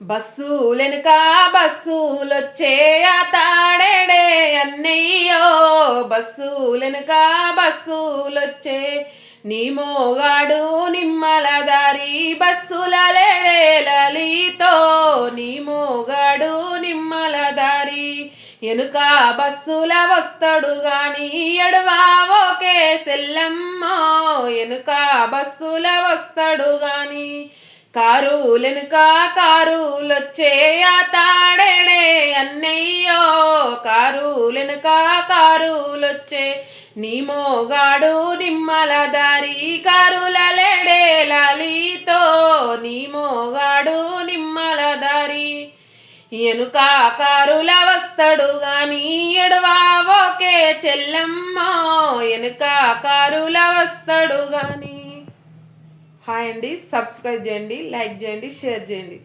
బస్సులెనుక బస్సులొచ్చే తాడేడే అన్నయ్యో బస్సులెనుక బస్సులొచ్చే నీ మోగాడు నిమ్మల దారి బస్సుల లేడే లలితో నీ మోగాడు నిమ్మల దారి ఎనుక బస్సుల వస్తాడు గాని ఎడవావోకే సెల్లమ్మో ఎనుక బస్సుల వస్తాడు గాని కారులెనుక కారులొచ్చే తాడేడే అన్నయ్యో కారులెనుక కారులొచ్చే నీ మోగాడు నిమ్మల దారి కారుల లేడే లాలితో నీ మోగాడు నిమ్మల దారి ఎనుక కారుల వస్తాడు గాని ఎడవావోకే చెల్లమ్మో ఎనుక కారుల వస్తాడు గాని. హాయ్ అండి, సబ్స్క్రైబ్ చేయండి, లైక్ చేయండి, షేర్ చేయండి.